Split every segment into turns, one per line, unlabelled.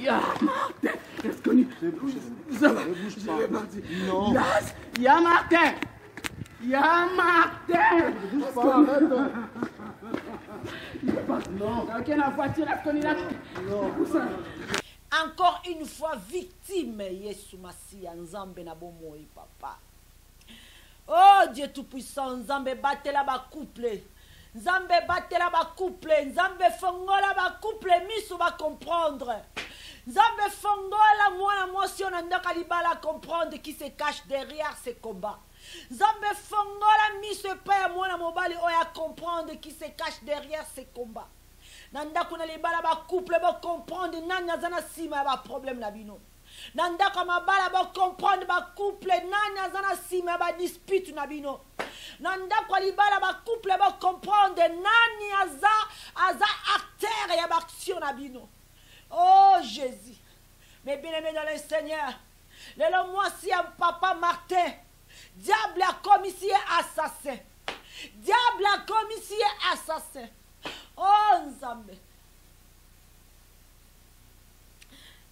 Ya Martin, est-ce que nous... Je vais partir. Non. Ya Martin. Ya Martin. Bouge pas, arrête. Non. Quelqu'un a voiture, est-ce qu'on est là? Non.
Encore une fois, victime, Yesu Masia, Nzambe na bomo papa. Oh Dieu Tout-Puissant, Nzambe batela ba couple. Nzambe batela ba couple. Nzambe fongola ba couple, miso va comprendre. Nzambe fongola mwana mwasi onandaka libala comprendre qui se cache derrière ces combats. Nzambe fongola miso pa mwana mobali oya comprendre qui se cache derrière ces combats. Nanda kuna libala ba couple ba comprendre nani azana sima ba problème na bino. Nanda kama bala ba comprendre ba couple nani azana sima ba dispute na bino. Nanda kwa libala ba couple ba comprendre nani aza acteur ya ba action na bino. Oh Jésus. Mais bien aimé dans le Seigneur. Le moi si un papa Martin. Diable a commis ici assassin. Diable a commis ici assassin. Oh Nzambe.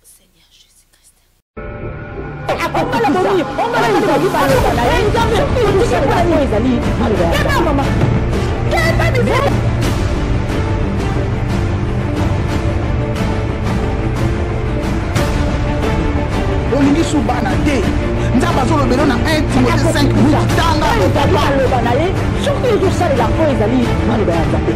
Seigneur Jésus-Christ.
Olingi subana te. Nzamba zolo beno na 1 Timothée 5 tanga papa.
Surtout tout ça la foi ezali mano ba Nzambe.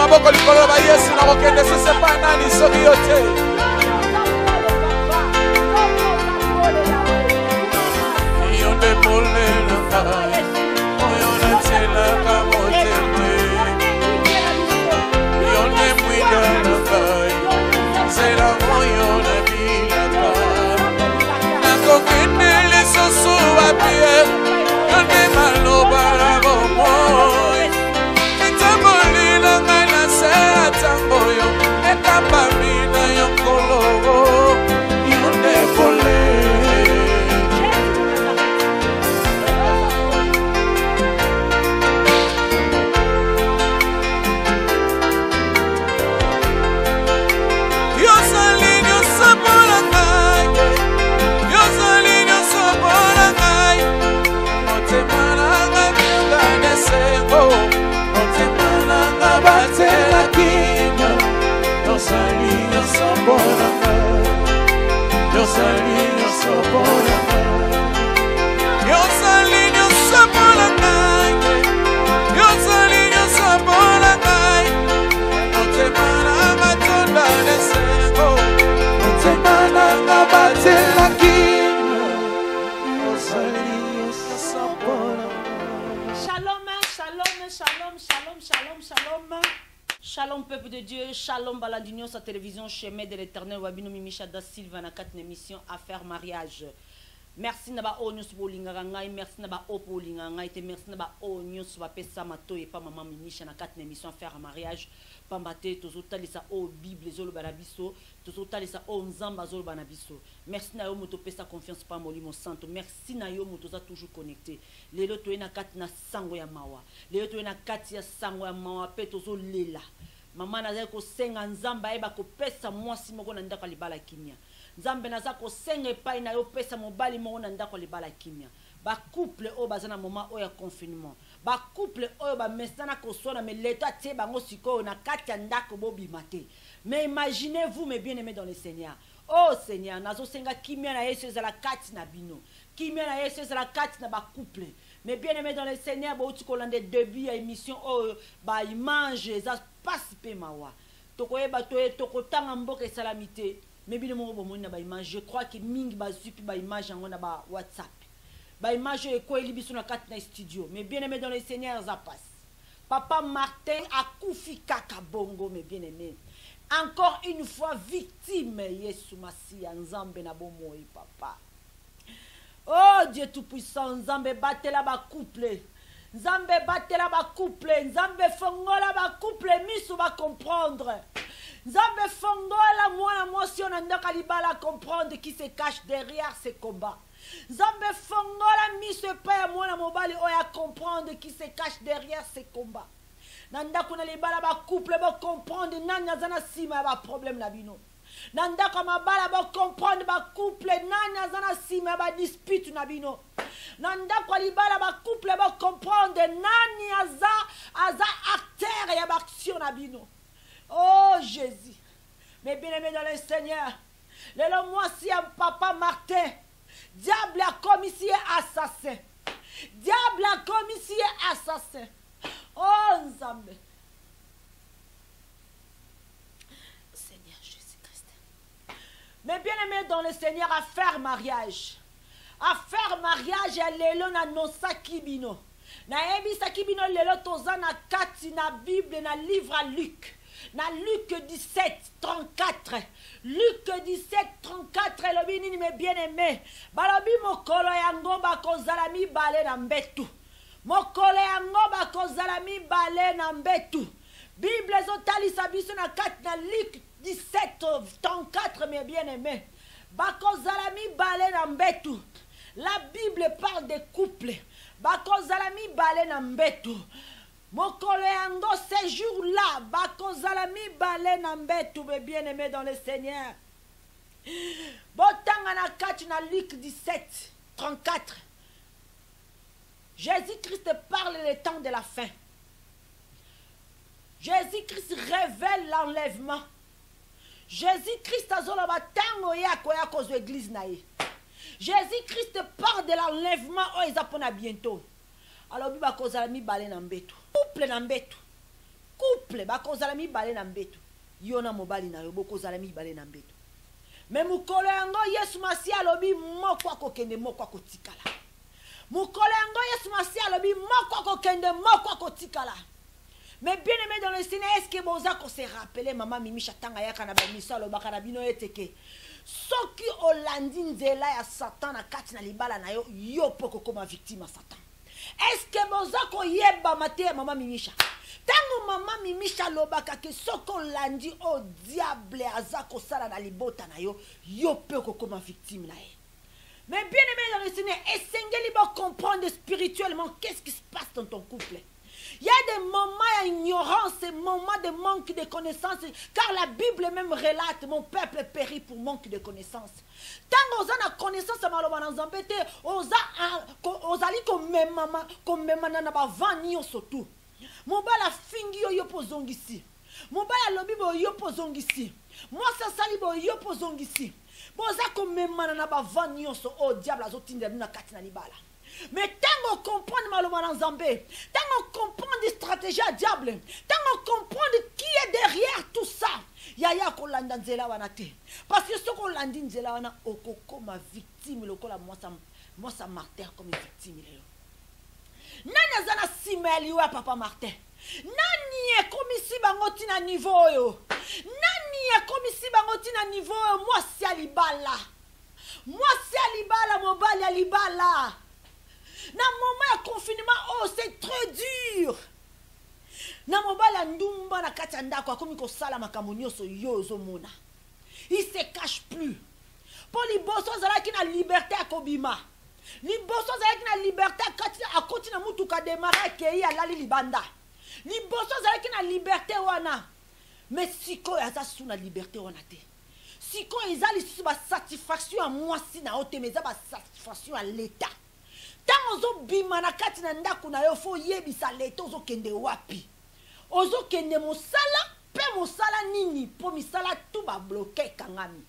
maboko likolo ba Yesu na kokende sese pa nani soki yote. Yonde pole na kai, oyona tela kamote mwe. Yonde mwida na kai, sera moyona bilaka. Na kokende lesoso apie, yonde maloba la bomoy. Tangoyo, ekamba mina yonkolo, yonde pole. Yosalinyo sabola ngai, yosalinyo sabola ngai. Otemana ngabinga nesengo, otemana ngabatela kinyo. Yosalinyo sabola ngai, yosalinyo sabola ngai. Yosalinyo sabola ngai, yosalinyo sabola ngai. Otemana ngatonda nesengo, otemana ngabatela kinyo. Yosalinyo sabola ngai.
Shalom, shalom, shalom, shalom, shalom, shalom. Shalom peuple de Dieu, shalom baladunion sa télévision chemin de l'éternel wabino Mimicha da Silva na 4 émission affaire mariage. Merci naba o nyos bolingaka ngai, merci naba o bolingaka ngai te, merci naba o nyos ba pesa mato et pas maman Mimicha na 4 émission affaire mariage. Pambate tozotalisa o Bible zolo banabiso, tozotalisa o nzamba zolo banabiso. Merci na yo moto pesa confiance pa molimo santo. Merci na yo moto za toujours connecté. Lelo to ena kati na sango ya mawa. Lelo to ena kati ya sango ya mawa pe tozo lela. Mama naza ko senga nzamba eba ko pesa mwasi moko na ndaka libala kimia. Nzambe naza ko senga epai na yo pesa mobali moko na ndaka libala kimia. Ba couple o bazana moment o ya confinement. Ba couple o ba mesana ko sona mais l'état tie bango siko na kati ya ndako bobi mate. Mais imaginez-vous mes bien-aimés dans le Seigneur. Oh Seigneur, nazo senga kimia na Yesu za la kati na bino. Kimia na Yesu za la kati na ba couple. Mais bien-aimés dans le Seigneur, ba uti ko lande début ya émission o ba image za participer mawa. Tokoyeba toko tanga mboka salamité. Mais bien mo bomoni ba image, je crois que mingi ba zupi ba image ngo na ba WhatsApp. Ba image e ko elibiso na kati na studio. Mais bien-aimés dans le Seigneur ça passe. Papa Martin a koufi kaka bongo mes bien-aimés. Encore une fois victime Yesu Masia Nzambe na bomoi papa. Oh Dieu tout-puissant, Nzambe batela ba couple. Nzambe batela ba couple, Nzambe fongola ba couple, miso ba comprendre. Nzambe fongola mwana mwasi na ndaka libala comprendre qui se cache derrière ces combats. Nzambe fongola miso pa mwana mobali oya comprendre qui se cache derrière ces combats. Nanda kuna libala ba couple ba comprendre nani azana sima ba problème na bino. Nanda kama bala ba comprendre ba couple nani azana sima ba dispute na bino. Nanda kwa libala ba couple ba comprendre nani aza acteur ya ba action na bino. Oh Jésus. Mais bien aimé dans le Seigneur. Le moi si un papa Martin. Diable a commis ici assassin. Diable a commis ici assassin. Oh Nzambe. Seigneur Jésus-Christ. Mais bien aimé dans le Seigneur, à faire mariage. À faire mariage, lelo na nosa kibino. Na ebisa kibino lelo toza na kati na Bible na livre à Luc. Na Luc 17, 34. Luc 17, 34. Elobini me bien aimé. Balobi mokolo yango bakozala mibale na mbetu. Mokole yango bakozala mibale na mbetu. Bible zotalisa biso na kati na Luc 17 34 mes bien-aimés. Bakozala mibale na mbetu. La Bible parle de couple. Bakozala mibale na mbetu. Mokole yango ces jours-là bakozala mibale na mbetu mes bien-aimés dans le Seigneur. Botanga na kati na Luc 17 34. Jésus-Christ parle le temps de la fin. Jésus-Christ révèle l'enlèvement. Jésus-Christ azoloba tango yako yako zo église na ye. Jésus-Christ parle de l'enlèvement o ezapona bientôt. Alors bi bakozala mibale na mbetu. Couple na mbetu. Couple bakozala mibale na mbetu. Yona mobali na yo bokozala mibale na mbetu. Mais mukolo yango Yesu Masia lobi moko akokende moko akotikala. Mukolengo Yesu Masia lobi moko kokende moko kotikala. Mais bien aimé dans le Seigneur, est-ce que boza ko se rappeler maman Mimicha tanga yaka na ba misalo bakana bino eteke. Soki olandi nzela ya Satan na kati na libala na yo yo poko koma victime à Satan. Est-ce que boza ko yeba mate maman Mimicha? Tango maman Mimicha lobaka ke soko landi o diable azako sala na libota na yo yo poko koma victime na ye. Mais bien aimé dans le Seigneur, essayez de comprendre spirituellement qu'est-ce qui se passe dans ton couple. Il y a des moments d'ignorance, des moments de manque de connaissances, car la Bible même relate mon peuple périt pour manque de connaissances. Tant qu'on a connaissance, on a comme même na ba vani surtout. Mon bala fingi yo pozongisi. Mon bala lobi bo yo pozongisi. Moi ça sali bo yo pozongisi. Boza komemana na ba vani so o diable azotinda na katina libala. Mais tant on comprend malheureusement Nzambe, tant on comprend des stratégies à diable, tant on comprend qui est derrière tout ça, yaya ko landa nzela wana te. Parce que ce qu'on landi nzela wana okoko ma victime lokola moi ça martyr comme victime lelo. Nani azana simeli wa Papa Martin. Nani ekomisi bango tina niveau yo. Nani ekomisi bango tina niveau yo. Moi si alibala. Moi si alibala mobali alibala. Na moment ya confinement oh c'est très dur. Na mobali ndumba na kati ndako akomi ko sala makambo nyonso yo ozomona. Il se cache plus. Pour les bossons qui na liberté à Kobima. Les bossons qui na liberté à côté na mutuka démarrer kei alali libanda. Les bossons qui na liberté wana. Mais siko ya za suna liberté wana te. Siko ezali sous ba satisfaction à moi si na ote mais ba satisfaction à l'état. Tant ozo bima na kati na ndako na yo fo yebisa l'état ozo kende wapi. Ozo kende mosala pe mosala nini po misala tout ba bloquer kangami.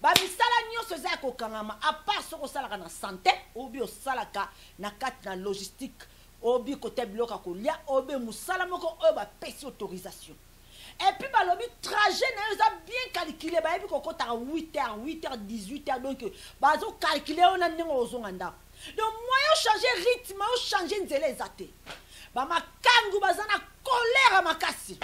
Ba misala nyonso za ko kangama a part soko sala na santé obi osalaka na kati na logistique obi côté bloka ko lia obi musala moko o ba pesi autorisation. Et puis ba lobi trajet na yo za bien calculé ba ebi ko kota 8h 18h donc ba zo calculer on a ndingo ozonga ndako. Donc moyen changer rythme o changer nzela ezate. Ba makangu bazana colère makasi.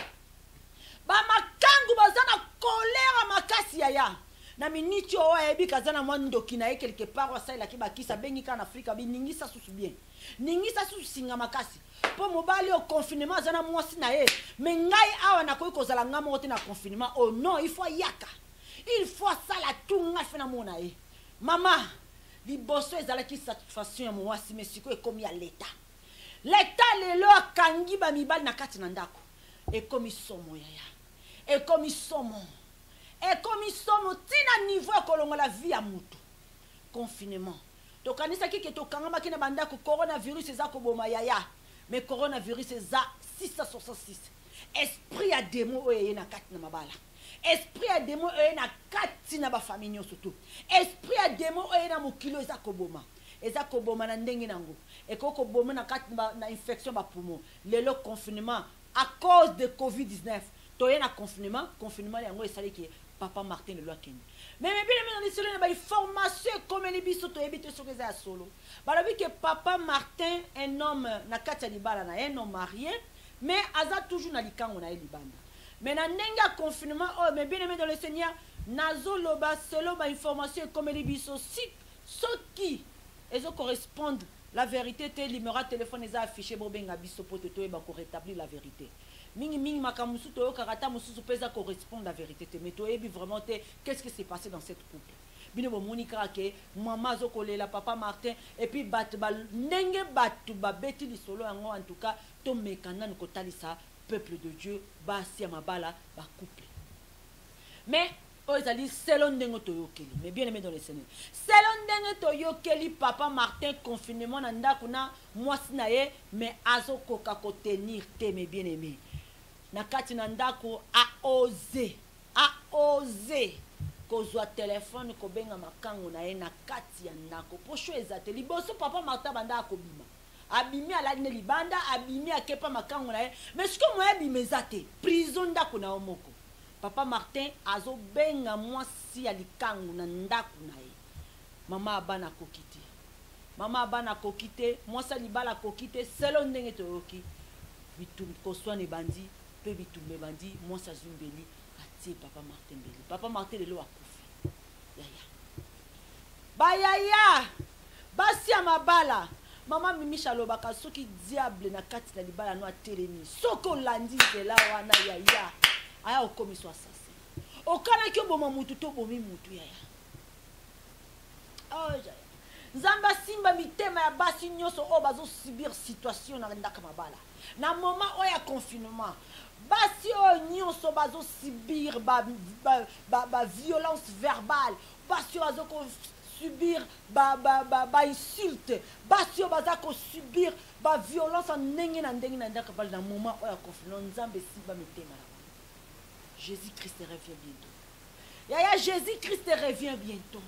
Ba makangu bazana colère makasi yaya. Na miniti o ebi kazana mwandoki na ye quelque part wa sai la ki bakisa bengi kana Afrika bi ningisa susu bien. Ningisa susu singa makasi. Po mobali au confinement zana mwasi na ye. Mais ngai awa na koyi kozala ngamo ote na confinement. Oh non, il faut yaka. Il faut ça la tout nga fena mona ye. Mama, liboso ezala ki satisfaction ya mwasi mais siko e komi ya l'état. L'état lelo akangi ba mibali na kati na ndako. E komi somo yaya. E komi somo. Et comme ils sont tina niveau kolongo la vie à mutu confinement to kanisa ki to kangama kina banda ko coronavirus eza ko boma yaya mais coronavirus eza 666 esprit ya démon oye na kati na mabala esprit ya démon oye na kati na ba famille surtout esprit ya démon oye na mokilo eza ko boma na ndenge nango et ko boma na kati na infection ba poumon lelo confinement à cause de Covid-19 to yena confinement yango esali ki Papa Martin le loi kende. Mais bien dans les solo na ba formation comme les biso to ebite so keza solo. Balobi que Papa Martin un homme na kati libala na un homme marié mais aza toujours na likango na libanda. Mais na nenga confinement oh mais bien dans le Seigneur nazo loba solo ba information comme les biso si ce qui ezo correspondent la vérité te numéro téléphone eza affiché bo benga biso poto to eba ko rétablir la vérité. Mingi makamusu to karata mususu pesa correspond la vérité mais to ebi vraiment te qu'est-ce qui s'est passé dans cette couple bino bo monika ke maman zo kolela Papa Martin et puis bat nenge batu ba beti li solo yango en tout cas to mekana ko talisa peuple de Dieu ba si mabala ba couple mais ozali selon ndengo to yokeli mais bien aimé dans les Seigneur selon ndengo to yokeli Papa Martin confinement na ndako na mwasi na ye mais azo koka ko tenir te mais bien aimé na kati na ndako a osé kozwa téléphone ko benga makango na ye na kati ya ndako posho ezate liboso Papa Martin banda akobima abimi ala ne libanda abimi akepa makango na ye mais ce que moi abimi ezate prison ndako na omoko Papa Martin azo benga mwasi ya likango na ndako na ye mama abana kokite mwasa libala kokite selo ndenge toyoki bitum koswane bandi pe bitumbe bandi mwasa zumbeli atie Papa Martin beli Papa Martin lelo akufi yaya basi ya mabala mama mimisha lobaka soki diable na kati na libala no atelemi soko landi zela wana yaya aya okomiso asasi okana ki oboma mutu to bomi mutu yaya oh jaya nzamba simba mitema ya basi nyoso o bazo subir situation na ndaka mabala na moment o ya confinement basi o nyoso bazo subir ba violence verbale basi o bazo subir ba insulte basi o bazo subir ba violence ndenge na ndaka mabala na moment o ya confinement nzambe simba mitema. Jésus-Christ revient bientôt. Yaya, Jésus-Christ revient bientôt.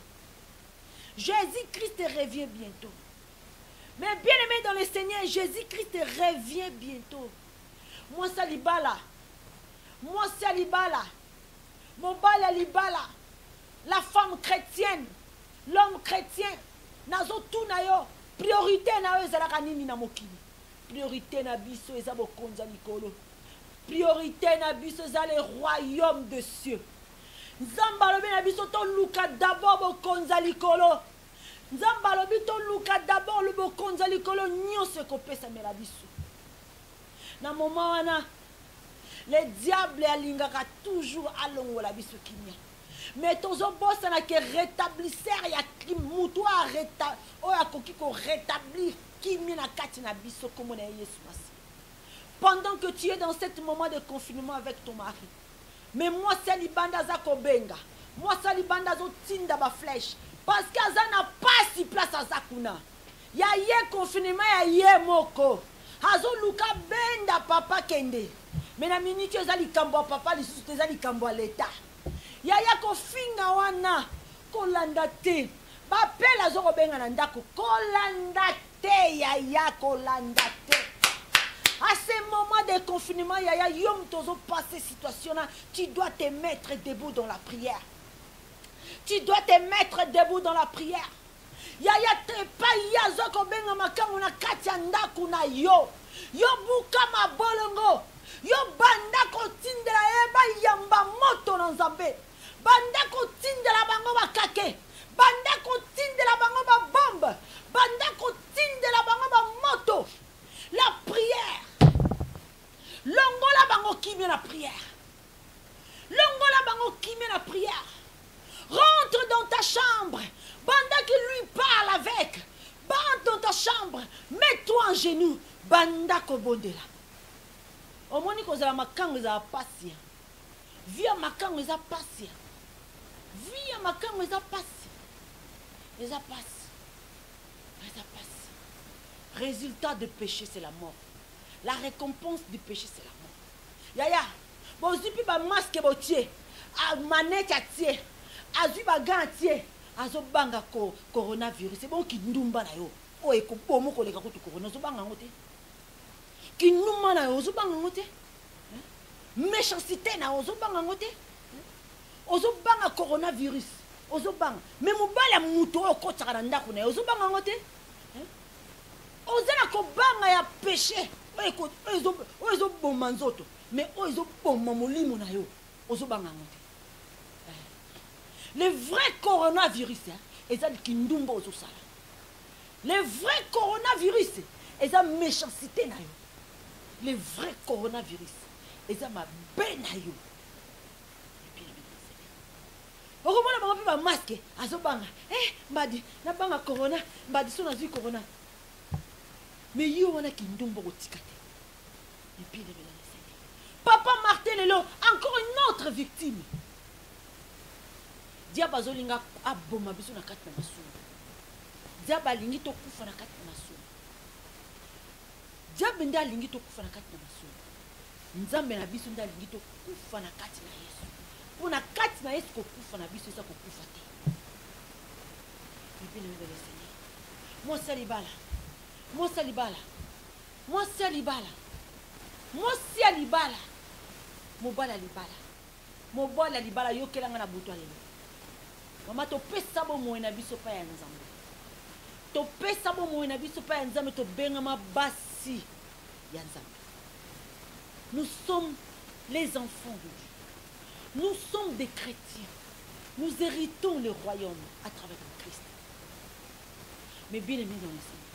Jésus-Christ revient bientôt. Mais bien aimé dans le Seigneur, Jésus-Christ revient bientôt. Moi, ça libala. Mon bal libala. La femme chrétienne, l'homme chrétien, nazo tout na yo, priorité na yo ezalaka nini na mokili. priorité na biso eza bokonza likolo. Priorité na biso eza le royaume de cieux. Nzambe alobi na biso to luka d'abord bokonza likolo. Nzambe alobi to luka d'abord le bokonza likolo nyonso ekopesa mela biso. Na moment wana le diable alingaka toujours alongola biso kimia. Mais tozo bossa na ke rétablisseur ya mutu a koki ko rétablir kimia na kati na biso comme na Yesu Masi. Pendant que tu es dans ce moment de confinement avec ton mari, mais moi c'est libanda za kobenga, moi c'est libanda zo tinda ba flèche, parce que ça n'a pas si place à zakuna. Ya ye confinement ya ye moko, azo luka benda papa kende, mais na minute ezali kambo papa lisusu ezali kambo l'état. Ya ko finga wana kolanda te, ba pela zo kobenga na ndako kolanda te ya kolanda te. À ce moment de confinement, Yaya, yom tozo passé situation là, tu dois te mettre debout dans la prière. Tu dois te mettre debout dans la prière. Yaya te pa yazo ko benga makango na kati anda kuna yo. Yo buka mabolongo. Yo banda ko tindela eba yamba moto na Nzambe. Banda ko tindela bango bakake. Banda ko tindela bango ba bombe. Banda ko tindela bango ba moto. La prière. Longola bango qui met la prière. Longola bango qui met la prière. Rentre dans ta chambre. Banda qui lui parle avec. Rentre dans ta chambre. Mets-toi en genoux. Banda ko bondela. Omoni ko za makango za pasi. Via makango za pasi. Via makango za pasi. Eza pasi. Eza pasi. Résultat de péché c'est la mort. La récompense du péché, c'est la mort. Yaya, bon, zipi ba masque botier, a manette à tier, a zipi ba gant tier, a zo banga coronavirus. C'est bon qui ndumba na yo. O eko pomo ko leka kutu corona zo banga ngote. Ki ndumba na yo zo banga ngote. Méchanceté na yo zo banga ngote. Ozo banga coronavirus. Ozo banga. Mais mobala muto o kotaka na ndako na yo zo banga ngote. Ozana ko banga ya péché. Ozo bomba nzoto mais ozo bomba molimo na yo ozo banga ngote. Le vrai coronavirus eza kindumba ozo sala. Le vrai coronavirus eza méchanceté na yo. Le vrai coronavirus eza mabe na yo. Okomona bango ba masque azo banga mbadi na banga corona mbadi so na zi corona. Mais yo wana kindumba kotikate. Et puis le Papa Martin Lelo, encore une autre victime. Diaba zolinga aboma biso na kati na masumu. Diaba lingi to kufa na kati na masumu. Diaba nda lingi to kufa na kati na masumu. Nzambe na biso nda lingi to kufa na kati na Yesu. Pona kati na Yesu ko kufa na biso sa ko kufa te. Et puis le Seigneur. Moi salibala. Moi salibala. Moi salibala. Moi salibala. Mobala libala. Mobala libala yokelanga na buto alelo. Mama to pesa bo mo na biso pa ya Nzambe. To pesa bo mo na biso pa ya Nzambe to benga ma basi ya Nzambe. Nous sommes les enfants de Dieu. Nous sommes des chrétiens. Nous héritons le royaume à travers le Christ. Mais bien aimés dans le Seigneur.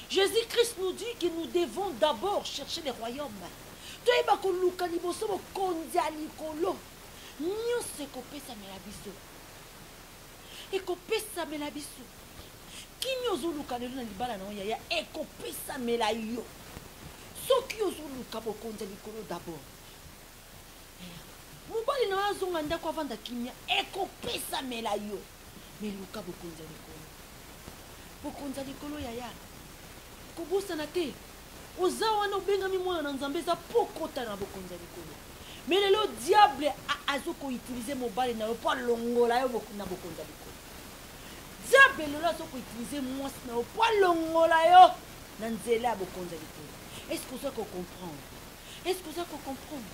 Jésus-Christ nous dit que nous devons d'abord chercher le royaume. Toi, il va que Luka liboso mo kondia likolo. Nyose ko pesa melabiso. E ko pesa melabiso. Kinyo zo Luka lelo na libala na yaya e ko pesa melayo. Soki yo zo Luka bo kondia likolo d'abord. Mobali na azonga ndako avanda kimia e ko pesa melayo. Mais Luka bo kondia likolo. Bo kondia likolo yaya. Kobosana te oza wana obengami mwana na Nzambe eza pokota na bokonza likolo. Mais lelo diable azoko utiliser mobali na yo po longola yo na bokonza likolo. Diable lelo azoko utiliser mwasi na yo po longola yo na nzela ya bokonza likolo. Est-ce que vous comprendre? Est-ce que vous comprendre?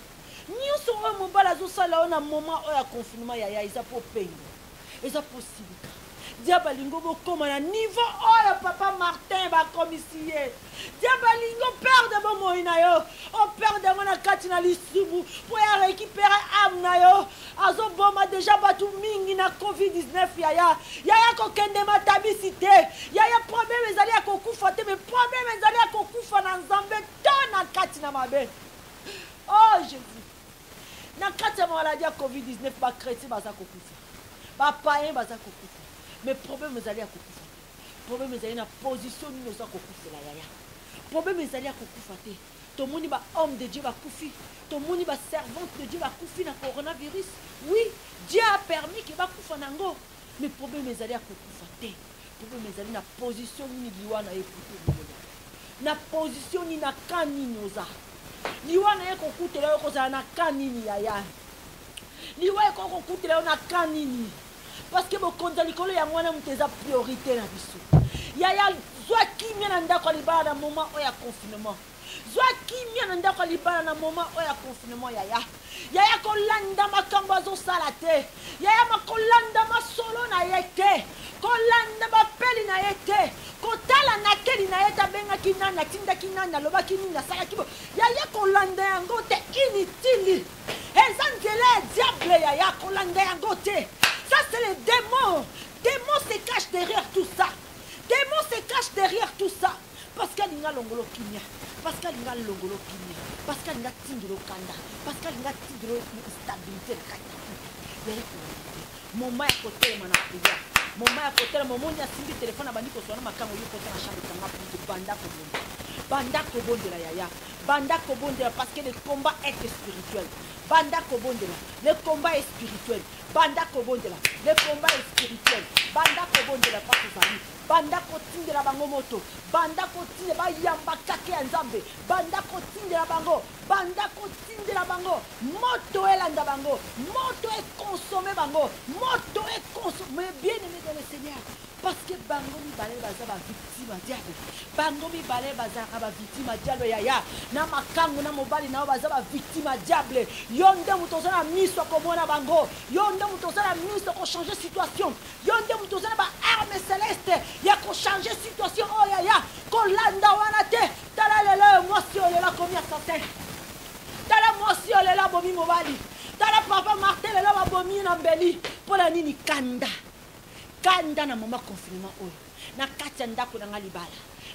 Nyonso oyo mobali azosala yo na moment oyo ya confinement yaya eza po pengo. Eza possible. Diable lingo bokoma na niveau oyo papa Martin ba commissaire. Diable lingo perdre bon moina yo. On perdre mon kati na lisubu pour ya récupérer âme na yo. Azo boma déjà batu mingi na COVID-19 yaya. Yaya ko kende matabisité. Yaya problème ezali ya kokufa te mais problème ezali ya kokufa na Nzambe to na kati na mabe. Oh Jésus. Na kati ya maladie ya COVID-19 ba chrétien baza kokufa. Ba païen baza kokufa. Mais problème ezali ya kokufa. Problème ezali na position ni oza kokufa la yaya. Problème ezali ya kokufa te. Tout le monde ba homme de Dieu va koufi. Tout le monde ba servante de Dieu va koufi na coronavirus. Oui, Dieu a permis qu'il va koufa nango. Mais problème ezali ya kokufa te. Problème ezali na position ni liwa na écouter. Na position ni na kani noza. Liwa na yeko kutela yoko za na kanini yaya. Liwa yeko kutela na kanini. Parce que mon konza likolo ya mwana muteza priorité na biso. Yaya zwa kimia na ndako libala na moment oya confinement. Zwa kimia na ndako libala na moment oya confinement yaya. Yaya kolanda makambo azo sala te. Yaya makolanda masolo na yeke. Kolanda bapeli na yeke. Kotala na keli na yeta benga kinana tinda kinana loba kinina sala kibo. Yaya kolanda yango te inutile. Ezangela diable yaya kolanda yango te. Ça c'est les démons. Démons se cachent derrière tout ça. Démons se cachent derrière tout ça. Parce qu'il y a l'ongolo kimia. Parce qu'il y a l'ongolo kimia. Parce qu'il y a tindro kanda. Parce qu'il y a tindro stabilité. Mon mari à côté de mon prière. Mon mari à côté de mon monde a signé le téléphone à Bandi pour son nom à Kango côté de la chambre de pour Banda Kobonde. Banda Kobonde la yaya. Banda Kobonde parce que le combat est spirituel. Banda Kobonde le combat est spirituel. Banda Kobonde le combat est spirituel. Banda Kobonde la pas Banda Kotinde la bango moto. Banda Kotinde ba yamba kake ya Nzambe. Banda Kotinde la bango. Banda Kotinde la bango. Moto elanda bango. Moto est consommé bango. Moto est consommé. Bien aimé dans le Seigneur. Parce que bango mi balé baza ba victime diable. Bango mi balé baza ba victime diable yaya. Na makangu na mobali na baza ba victime diable. Yonde mutoza na miso ko mona bango. Yonde mutoza na miso ko changer situation. Yonde mutoza ba arme céleste. Ya ko changer situation oh yaya. Ko landa wana te. Tala lelo moi si on est là combien ça fait. Tala moi si on est là bomi mobali. Tala papa Martin lelo ba bomi na mbeli. Pour la nini kanda. Kanda na mama confinement oyo na kati ya ndako na ngalibala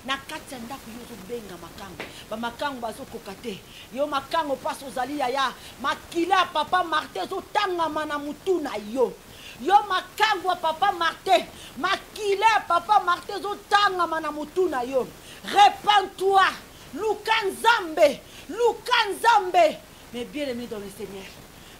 na kati ya ndako yozo benga makango ba makango bazo kokate yo makango paso zali yaya makila papa Martin zo tangama na mutu na yo yo makango papa Martin makila papa Martin zo tangama na mutu na yo répands-toi Lukanzambe mais bien aimé dans le Seigneur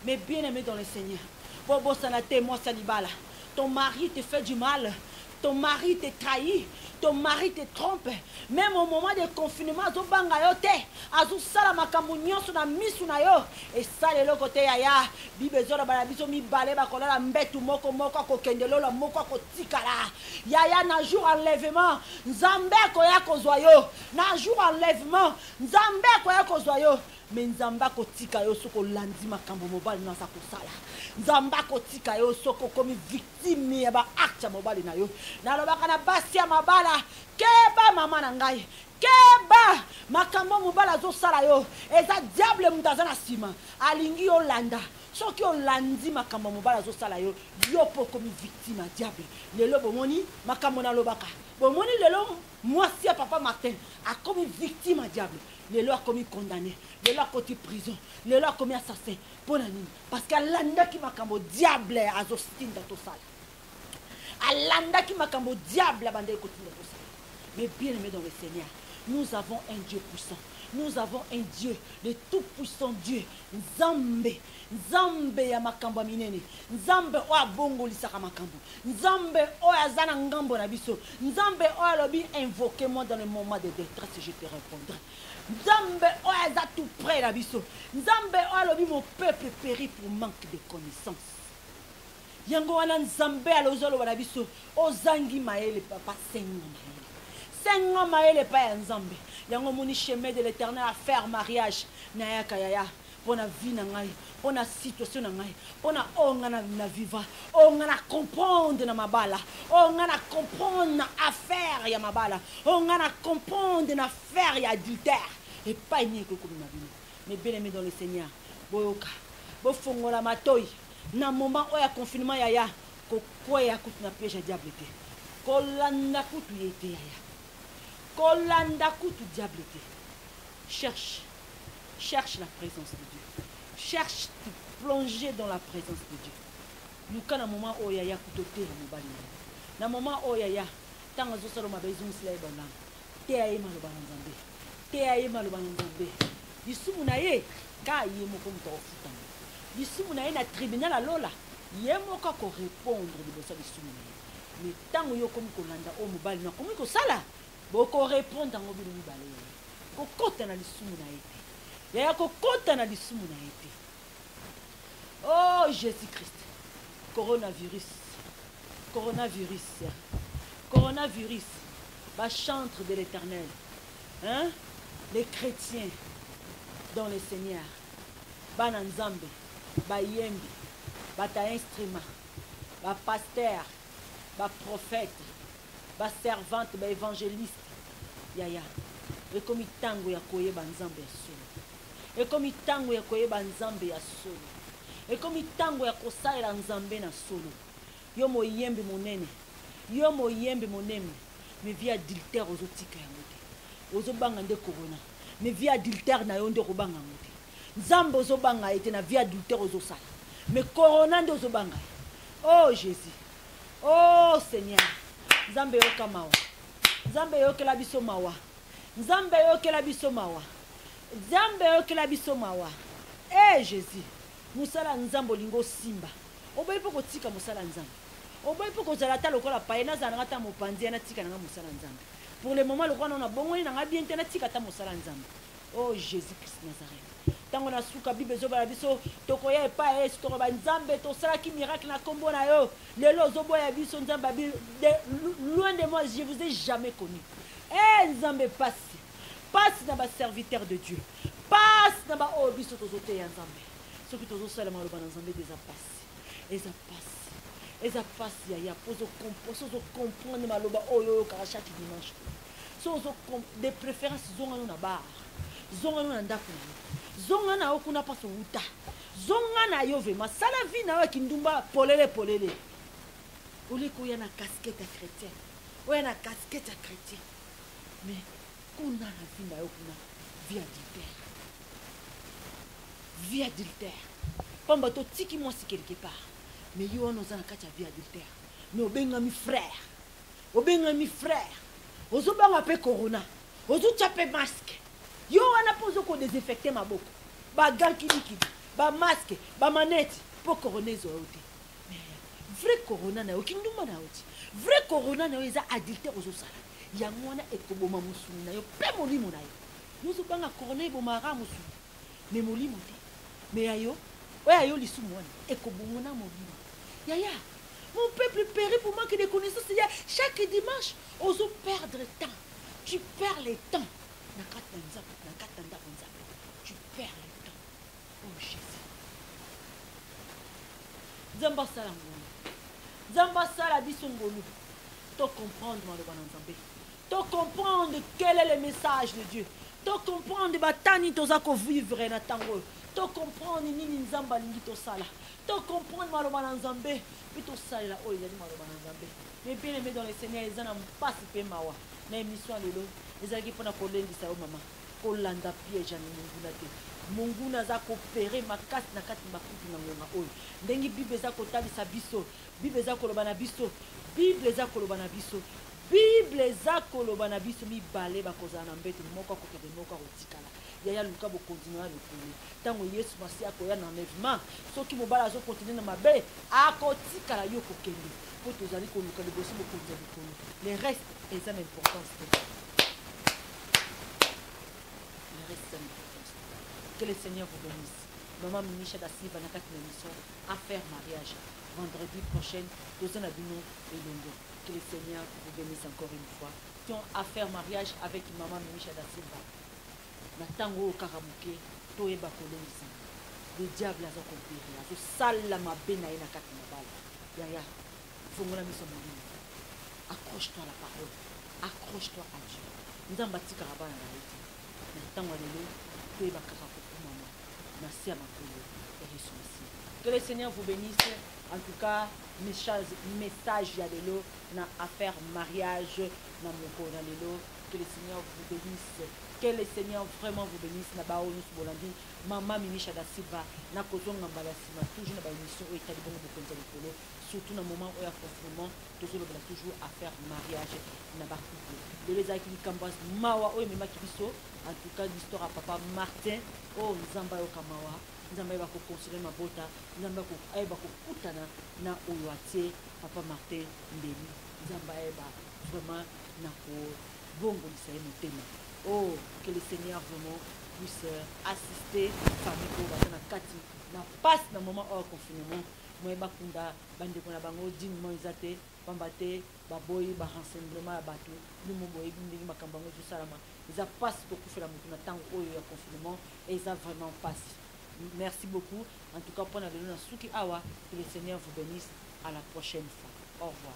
mais bien aimé dans le Seigneur bobo sanate moi salibala. Ton mari te fait du mal, ton mari te trahit, ton mari te trompe. Même au moment de confinement, azo banga yo te, azo sala makambo nyonso na misu na yo. Et ça le côté yaya, bibezo na bala biso mi balé ba kola mbetu moko ko kendelo la moko ko tikala. Yaya na jour enlèvement, Nzambe ko ya kozwa yo. Na jour enlèvement, Nzambe ko ya kozwa yo. Mais Nzamba kotika yo soko landi makambo mobali na sa kosala. Nzamba kotika yo soko komi victime ya ba acte mobali na yo. Na lobaka na basi ya mabala keba mama na ngai. Keba makambo mobala zo sala yo. Eza diable mutaza na sima. Alingi yo landa. Soki yo landi makambo mobala zo sala yo. Yo po komi victime ya diable. Lelo bomoni makambo na lobaka. Bomoni lelo moi si papa Martin a komi victime ya diable. Lelo a commis condamné, lelo a commis prison, lelo a commis assassin. Pour la nuit. Parce qu'Alanda qui m'a comme diable à Zostine dans tout ça. Alanda qui m'a comme diable à bandé côté de tout ça. Mais bien aimé dans le Seigneur, nous avons un Dieu puissant. Nous avons un Dieu, le tout-puissant Dieu. Nzambe. Nzambe ya makambo minene. Nzambe o abongo lisaka makambo. Nzambe o azana ngambo na biso. Nzambe o alobi invoquez-moi dans le moment de détresse et je te répondrai. Nzambe o aza tout près na biso. Nzambe o alobi mon peuple périt pour manque de connaissance. Yango wana Nzambe alozolo na biso. Ozangi maele papa sengo maele. Sengo maele pa ya Nzambe. Yango moni chemin de l'Éternel à faire mariage. Naya kayaya. pour la vie, pour la situation, pour la na vivre, on a comprendre na mabala, on a comprendre na affaire ya mabala, on a comprendre na affaire ya adultère et pas une que comme na vie. Mais bien aimé dans le Seigneur, boyoka, bofongola matoi, na moment où il y a confinement yaya, ko quoi ya kutu na piège diable te, kolanda kutu yete yaya, kolanda kutu diable te. Cherche la présence de Dieu. Cherche de plonger dans la présence de Dieu. Nous quand un moment où yaya kutote na mobali na moment où yaya tanga zo solo mabezu slay banam te aye maloba nzambe te aye maloba nzambe lisumu na ye ka ye moko mtofuta lisumu na ye na tribunal alola ye moko ko répondre de bosa lisumu na ye mais tango yo komi kolanda o mobali na komi ko sala boko répondre ngo bilu mibale ko kota na lisumu na ye te ya ko kota na lisumu na ye te. Oh Jésus-Christ, coronavirus, va chantre de l'Éternel, hein? Les chrétiens dans le Seigneur, ba nzambe, ba yembi, ba ta instrument, ba pasteur, ba prophète, ba servante, ba évangéliste, yaya, et comme itango ya koye ba nzambe ya solo, et comme itango ya koye ba nzambe ya solo. Et comme il tango ya kosaira nzambe na solo. Yo mo yembe monene. Yo mo yembe monene. Mais via adultère aux otika ya mote. Ozo banga nde corona. Mais via adultère na yo nde robanga mote. Nzambe ozo banga ete na via adultère ozo sala. Mais corona nde ozo banga. Oh Jésus. Oh Seigneur. Nzambe yo kamawa. Nzambe yo kela biso mawa. Nzambe yo kela biso mawa. Nzambe yo kela biso mawa. Eh Jésus. Musala nzambo lingo simba. Oboyi poko tika musala nzambo. Oboyi poko zalata lokola paena za ngata mopanzi na tika nga musala nzambo. Pour le moment le roi na bongo na nga bien tena tika ta musala nzambo. Oh Jésus Christ Nazareth. Tango na suka bibe zo bala biso tokoya epa to ba nzambe to sala ki miracle na kombo na yo. Lelo zo boya biso nzamba loin de moi je vous ai jamais connu. Eh nzambe passe na ba serviteur de Dieu. Passe na ba o biso to zote ya nzambe. Ce qui te seulement le banzambe des apasses. Et ça passe, il y a comprendre maloba oyo chaque dimanche. De préférence zonga na bar. Zonga na ndako. Zonga na okuna pas uta. Zonga na yo vraiment sala vie na kindumba polele. Ole ko ya na casquette à chrétien. Oya na casquette à chrétien. Mais kuna na vie na yo kuna vie adultère. Vie adultère. Pamba to tiki moi si quelque part. Mais yo on a katia vie adultère. Mais obenga mi frère. Ozo banga pe corona. Ozo chape masque. Yo ana pozo ko désinfecter ma boko. Ba ganki likidi, ba masque, ba manette pour coronezo ote. Mais vrai corona na okinduma na oti. Vrai corona na eza adultère ozo sala. Ya mwana ekoboma musuni na yo pe molimo na yo. Ozo banga corona ebomara musuni. Mais molimo te. Mais ayo, ayo lisumwana, ekobumona molimo. Yaya, mon peuple périt pour manquer de connaissances. Chaque dimanche, oso perdre temps. Tu perds le temps. Tu perds le temps. Oh Jésus. Zamba sala ngolo. Zamba sala bisongolo. To comprendre le bananzambe. To comprendre quel est le message de Dieu. To comprendre batani tozako vivre na tango. To comprendre nini nzamba lingi to sala. To comprendre maloba na nzambe, puis to sala la oyo yali maloba na nzambe. Mais bien aimé dans le Seigneur, ils en passe pe mawa. Na émission lelo, ezaki pona kolendisa o mama. Kolanda piège na munguna te. Munguna za kopérer makasi na kati makutu na ngonga oyo. Ndengi Bible za kotalisa biso, Bible za koloba na biso, Bible za koloba na biso. Bible za koloba na biso mi balé bakozana mbeto moko ko kede moko ko tikala. Yaya luka bo continuer le kolo. Tango Yesu masi akoya na enlèvement, soki mobala zo continuer na mabe, akotikala yo ko kende. Po tozali ko luka le bosi bo continuer le kolo. Le reste est une importance. Le reste est une importance. Que le Seigneur vous bénisse. Maman Minisha da Silva na kati na mission affaire mariage vendredi prochain dozana bino et londo. Que le Seigneur vous bénisse encore une fois. Qui ont affaire mariage avec maman Minisha da Silva. Na tango karamuke toyeba kolongisa le diable aza kopérir azosala mabe na ye na kati na bala yaya fongola miso molimo accroche-toi à la parole accroche-toi à Dieu nzambe atikaka bana na ye te na ntango ya lelo toyeba kaka kokumama na se ya makolo ya Yesu Masiya. Que le Seigneur vous bénisse. En tout cas, message ya lelo na affaire mariage na moko na lelo. Que le Seigneur vous bénisse. Que le Seigneur vraiment vous bénisse. Na bao nous bolandi mama Mimisha da Silva na kozonga mbala sima toujours na ba émission o etali bongo bokonza likolo surtout na moment où ya confinement toujours la toujours affaire mariage na ba couple. Les akili kambas mawa o mema kibiso en tout cas l'histoire à papa Martin o nzamba yo kamawa nzamba ba ko considérer mabota nzamba ko ayeba ko kutana na oyo atie papa Martin Ndeli nzamba ayeba vraiment na ko bongo lisaye motema. Oh, que le Seigneur vraiment puisse assister famille pour na kati na passe na moment hors confinement moi bakunda bande ko na bango dignement izate pambate baboyi ba rassemblement ya bato lumo boyi ndingi makambango tout salama ils passe beaucoup faire la moto na temps oyo ya confinement et ça vraiment passe. Merci beaucoup en tout cas pour na lelo na suki awa. Que le Seigneur vous bénisse. À la prochaine fois. Au revoir.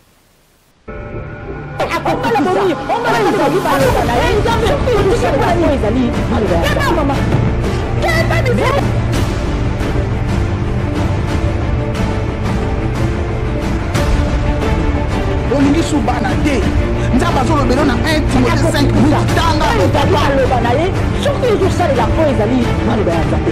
olingi subana te nzambe azolobela na 1 Timothée 5 tanga
aloba na ye soki ezosalela mpo ezali maloba ya nzambe